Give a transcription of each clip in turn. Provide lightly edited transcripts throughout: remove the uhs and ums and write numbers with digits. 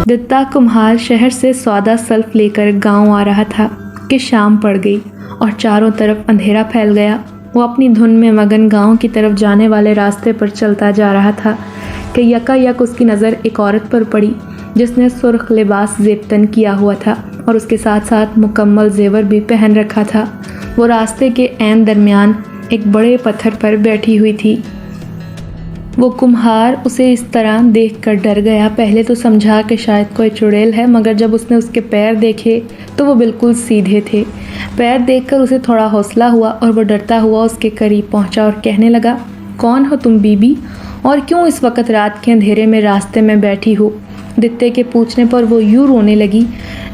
دتا کمہار شہر سے سودا سلف لے کر گاؤں آ رہا تھا کہ شام پڑ گئی اور چاروں طرف اندھیرا پھیل گیا۔ وہ اپنی دھن میں مگن گاؤں کی طرف جانے والے راستے پر چلتا جا رہا تھا کہ یکایک اس کی نظر ایک عورت پر پڑی جس نے سرخ لباس زیب تن کیا ہوا تھا اور اس کے ساتھ ساتھ مکمل زیور بھی پہن رکھا تھا۔ وہ راستے کے عین درمیان ایک بڑے پتھر پر بیٹھی ہوئی تھی۔ وہ کمہار اسے اس طرح دیکھ کر ڈر گیا۔ پہلے تو سمجھا کہ شاید کوئی چڑیل ہے، مگر جب اس نے اس کے پیر دیکھے تو وہ بالکل سیدھے تھے۔ پیر دیکھ کر اسے تھوڑا حوصلہ ہوا اور وہ ڈرتا ہوا اس کے قریب پہنچا اور کہنے لگا، کون ہو تم بی بی، اور کیوں اس وقت رات کے اندھیرے میں راستے میں بیٹھی ہو؟ دتے کے پوچھنے پر وہ یوں رونے لگی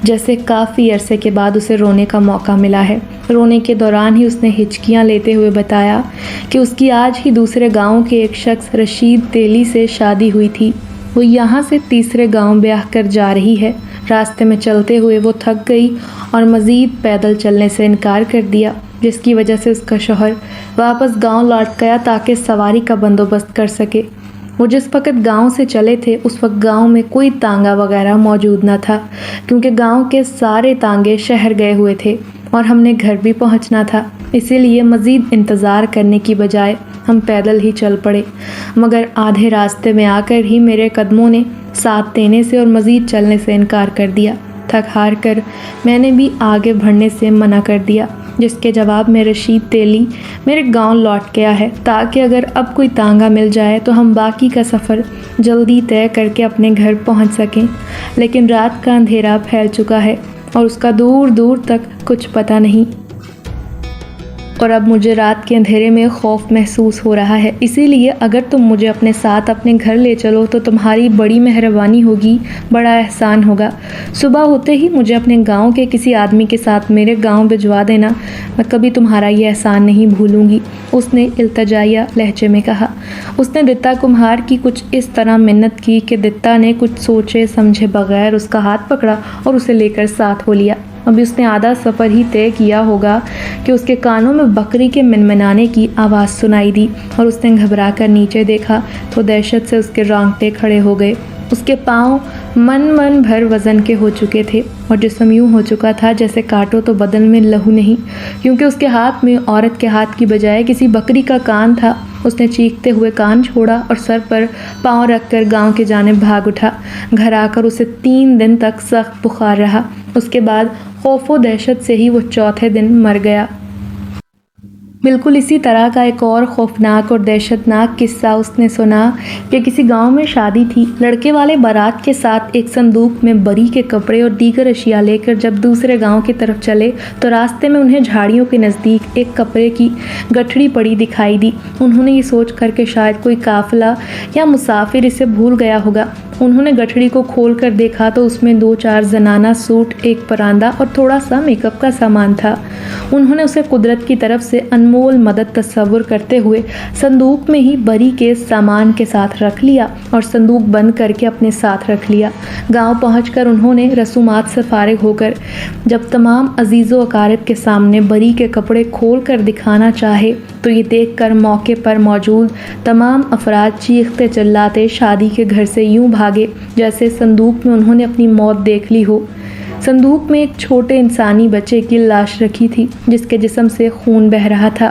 جیسے کافی عرصے کے بعد اسے رونے کا موقع ملا ہے۔ رونے کے دوران ہی اس نے ہچکیاں لیتے ہوئے بتایا کہ اس کی آج ہی دوسرے گاؤں کے ایک شخص رشید تیلی سے شادی ہوئی تھی۔ وہ یہاں سے تیسرے گاؤں بیاہ کر جا رہی ہے۔ راستے میں چلتے ہوئے وہ تھک گئی اور مزید پیدل چلنے سے انکار کر دیا، جس کی وجہ سے اس کا شوہر واپس گاؤں لوٹ گیا تاکہ سواری کا بندوبست کر سکے۔ وہ جس وقت گاؤں سے چلے تھے اس وقت گاؤں میں کوئی تانگا وغیرہ موجود نہ تھا، کیونکہ گاؤں کے سارے تانگے شہر گئے ہوئے تھے اور ہم نے گھر بھی پہنچنا تھا، اسی لیے مزید انتظار کرنے کی بجائے ہم پیدل ہی چل پڑے۔ مگر آدھے راستے میں آ کر ہی میرے قدموں نے ساتھ دینے سے اور مزید چلنے سے انکار کر دیا۔ تھک ہار کر میں نے بھی آگے بڑھنے سے منع کر دیا، جس کے جواب میں رشید تیلی میرے گاؤں لوٹ گیا ہے تاکہ اگر اب کوئی تانگا مل جائے تو ہم باقی کا سفر جلدی طے کر کے اپنے گھر پہنچ سکیں۔ لیکن رات کا اندھیرا پھیل چکا ہے اور اس کا دور دور تک کچھ پتہ نہیں، اور اب مجھے رات کے اندھیرے میں خوف محسوس ہو رہا ہے۔ اسی لیے اگر تم مجھے اپنے ساتھ اپنے گھر لے چلو تو تمہاری بڑی مہربانی ہوگی، بڑا احسان ہوگا۔ صبح ہوتے ہی مجھے اپنے گاؤں کے کسی آدمی کے ساتھ میرے گاؤں بھجوا دینا، میں کبھی تمہارا یہ احسان نہیں بھولوں گی، اس نے التجائیہ لہجے میں کہا۔ اس نے دتا کمہار کی کچھ اس طرح منت کی کہ دتا نے کچھ سوچے سمجھے بغیر اس کا ہاتھ پکڑا اور اسے لے کر ساتھ ہو لیا۔ ابھی اس نے آدھا سفر ہی طے کیا ہوگا کہ اس کے کانوں میں بکری کے منمنانے کی آواز سنائی دی اور اس نے گھبرا کر نیچے دیکھا تو دہشت سے اس کے رونگٹے کھڑے ہو گئے۔ اس کے پاؤں من بھر وزن کے ہو چکے تھے اور جسم یوں ہو چکا تھا جیسے کاٹو تو بدن میں لہو نہیں، کیونکہ اس کے ہاتھ میں عورت کے ہاتھ کی بجائے کسی بکری کا کان تھا۔ اس نے چیختے ہوئے کان چھوڑا اور سر پر پاؤں رکھ کر گاؤں کی جانب بھاگ اٹھا۔ گھر آ کر اسے 3 دن تک سخت بخار رہا۔ اس کے بعد خوف و دہشت سے ہی وہ چوتھے دن مر گیا۔ بالکل اسی طرح کا ایک اور خوفناک اور دہشت ناک قصہ اس نے سنا کہ کسی گاؤں میں شادی تھی۔ لڑکے والے بارات کے ساتھ ایک صندوق میں بری کے کپڑے اور دیگر اشیاء لے کر جب دوسرے گاؤں کی طرف چلے تو راستے میں انہیں جھاڑیوں کے نزدیک ایک کپڑے کی گٹھڑی پڑی دکھائی دی۔ انہوں نے یہ سوچ کر کہ شاید کوئی قافلہ یا مسافر اسے بھول گیا ہوگا، انہوں نے گٹھڑی کو کھول کر دیکھا تو اس میں 2-4 زنانہ سوٹ، ایک پراندہ اور تھوڑا سا میک اپ کا سامان تھا۔ انہوں نے اسے قدرت کی طرف سے انمول مدد تصور کرتے ہوئے صندوق میں ہی بری کے سامان کے ساتھ رکھ لیا اور صندوق بند کر کے اپنے ساتھ رکھ لیا۔ گاؤں پہنچ کر انہوں نے رسومات سے فارغ ہو کر جب تمام عزیز و اقارب کے سامنے بری کے کپڑے کھول کر دکھانا چاہے تو یہ دیکھ کر موقع پر موجود تمام افراد چیختے چلاتے شادی کے گھر سے یوں بھاگے جیسے صندوق میں انہوں نے اپنی موت دیکھ لی ہو۔ صندوق میں ایک چھوٹے انسانی بچے کی لاش رکھی تھی جس کے جسم سے خون بہہ رہا تھا،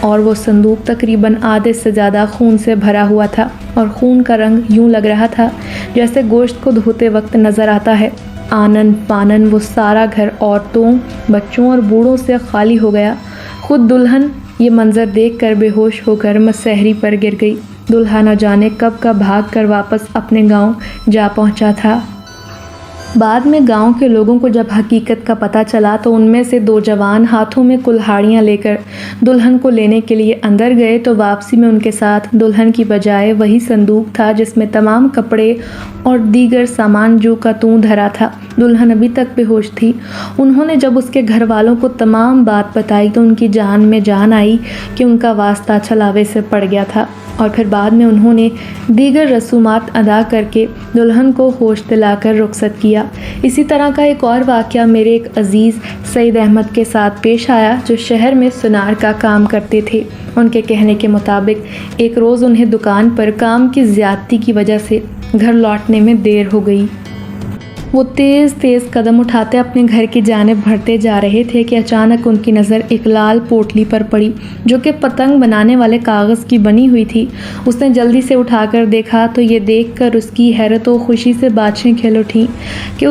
اور وہ صندوق تقریباً آدھے سے زیادہ خون سے بھرا ہوا تھا اور خون کا رنگ یوں لگ رہا تھا جیسے گوشت کو دھوتے وقت نظر آتا ہے۔ آنن پانن وہ سارا گھر عورتوں، بچوں اور بوڑھوں سے خالی ہو گیا۔ خود دلہن یہ منظر دیکھ کر بے ہوش ہو کر مسحری پر گر گئی۔ دلہا نہ جانے کب کا بھاگ کر واپس اپنے گاؤں جا پہنچا تھا۔ بعد میں گاؤں کے لوگوں کو جب حقیقت کا پتہ چلا تو ان میں سے 2 جوان ہاتھوں میں کلہاڑیاں لے کر دلہن کو لینے کے لیے اندر گئے تو واپسی میں ان کے ساتھ دلہن کی بجائے وہی صندوق تھا جس میں تمام کپڑے اور دیگر سامان جو کا توں دھرا تھا۔ دلہن ابھی تک بے ہوش تھی۔ انہوں نے جب اس کے گھر والوں کو تمام بات بتائی تو ان کی جان میں جان آئی کہ ان کا واسطہ چھلاوے سے پڑ گیا تھا، اور پھر بعد میں انہوں نے دیگر رسومات ادا کر کے دلہن کو ہوش دلا کر رخصت کیا۔ اسی طرح کا ایک اور واقعہ میرے ایک عزیز سعید احمد کے ساتھ پیش آیا جو شہر میں سنار کا کام کرتے تھے۔ ان کے کہنے کے مطابق ایک روز انہیں دکان پر کام کی زیادتی کی وجہ سے گھر لوٹنے میں دیر ہو گئی۔ وہ تیز تیز قدم اٹھاتے اپنے گھر کی جانب بڑھتے جا رہے تھے کہ اچانک ان کی نظر ایک لال پوٹلی پر پڑی جو کہ پتنگ بنانے والے کاغذ کی بنی ہوئی تھی۔ اس نے جلدی سے اٹھا کر دیکھا تو یہ دیکھ کر اس کی حیرت و خوشی سے باتیں کھل اٹھیں کہ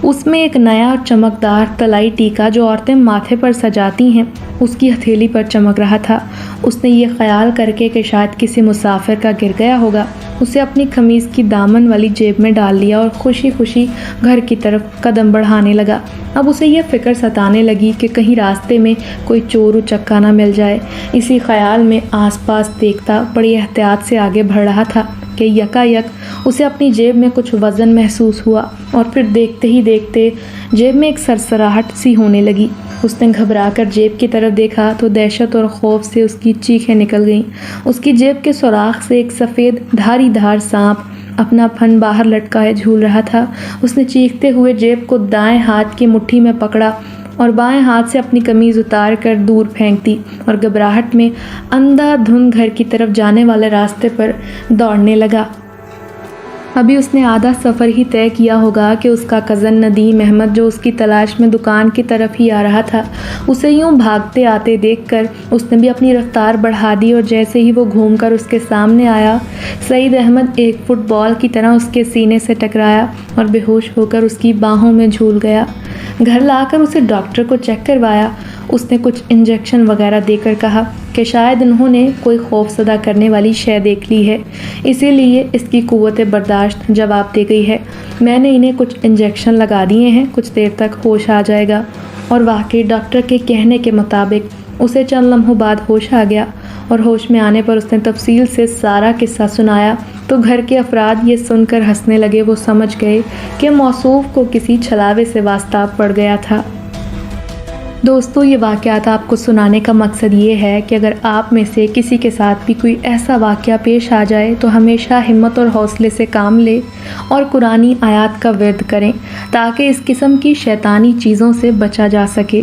اس میں ایک نیا چمکدار طلائی ٹیکا جو عورتیں ماتھے پر سجاتی ہیں اس کی ہتھیلی پر چمک رہا تھا۔ اس نے یہ خیال کر کے کہ شاید کسی مسافر کا گر گیا ہوگا، اسے اپنی قمیض کی دامن والی جیب میں ڈال لیا اور خوشی خوشی گھر کی طرف قدم بڑھانے لگا۔ اب اسے یہ فکر ستانے لگی کہ کہیں راستے میں کوئی چور اچکا نہ مل جائے۔ اسی خیال میں آس پاس دیکھتا بڑی احتیاط سے آگے بڑھ رہا تھا کہ یکایک اسے اپنی جیب میں کچھ وزن محسوس ہوا اور پھر دیکھتے ہی دیکھتے جیب میں ایک سرسراہٹ سی ہونے لگی۔ اس نے گھبرا کر جیب کی طرف دیکھا تو دہشت اور خوف سے اس کی چیخیں نکل گئیں۔ اس کی جیب کے سوراخ سے ایک سفید دھاری دھار سانپ اپنا پھن باہر لٹکائے جھول رہا تھا۔ اس نے چیختے ہوئے جیب کو دائیں ہاتھ کی مٹھی میں پکڑا اور بائیں ہاتھ سے اپنی قمیض اتار کر دور پھینک دی اور گھبراہٹ میں اندھا دھند گھر کی طرف جانے والے راستے پر دوڑنے لگا۔ ابھی اس نے آدھا سفر ہی طے کیا ہوگا کہ اس کا کزن ندیم احمد جو اس کی تلاش میں دکان کی طرف ہی آ رہا تھا، اسے یوں بھاگتے آتے دیکھ کر اس نے بھی اپنی رفتار بڑھا دی اور جیسے ہی وہ گھوم کر اس کے سامنے آیا، سعید احمد ایک فٹ بال کی طرح اس کے سینے سے ٹکرایا اور بے ہوش ہو کر اس کی باہوں میں جھول گیا۔ گھر لا کر اسے ڈاکٹر کو چیک کروایا۔ اس نے کچھ انجیکشن وغیرہ دے کر کہا کہ شاید انہوں نے کوئی خوف زدہ کرنے والی شے دیکھ لی ہے، اسی لیے اس کی قوت برداشت جواب دے گئی ہے۔ میں نے انہیں کچھ انجیکشن لگا دیے ہیں، کچھ دیر تک ہوش آ جائے گا۔ اور واقعی ڈاکٹر کے کہنے کے مطابق اسے چند لمحوں بعد ہوش آ گیا اور ہوش میں آنے پر اس نے تفصیل سے سارا قصہ سنایا تو گھر کے افراد یہ سن کر ہنسنے لگے۔ وہ سمجھ گئے کہ موصوف کو کسی چھلاوے سے واسطہ پڑ گیا تھا۔ دوستو، یہ واقعات آپ کو سنانے کا مقصد یہ ہے کہ اگر آپ میں سے کسی کے ساتھ بھی کوئی ایسا واقعہ پیش آ جائے تو ہمیشہ ہمت اور حوصلے سے کام لے اور قرآنی آیات کا ورد کریں تاکہ اس قسم کی شیطانی چیزوں سے بچا جا سکے۔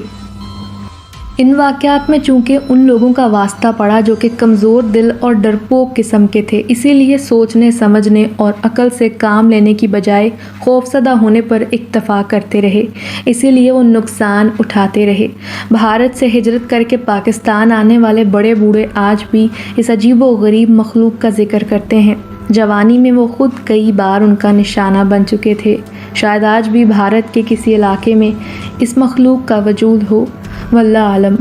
ان واقعات میں چونکہ ان لوگوں کا واسطہ پڑا جو کہ کمزور دل اور ڈرپوک قسم کے تھے، اسی لیے سوچنے سمجھنے اور عقل سے کام لینے کی بجائے خوفزدہ ہونے پر اکتفا کرتے رہے، اسی لیے وہ نقصان اٹھاتے رہے۔ بھارت سے ہجرت کر کے پاکستان آنے والے بڑے بوڑھے آج بھی اس عجیب و غریب مخلوق کا ذکر کرتے ہیں۔ جوانی میں وہ خود کئی بار ان کا نشانہ بن چکے تھے۔ شاید آج بھی بھارت کے کسی علاقے میں اس مخلوق کا وجود ہو، واللہ عالم۔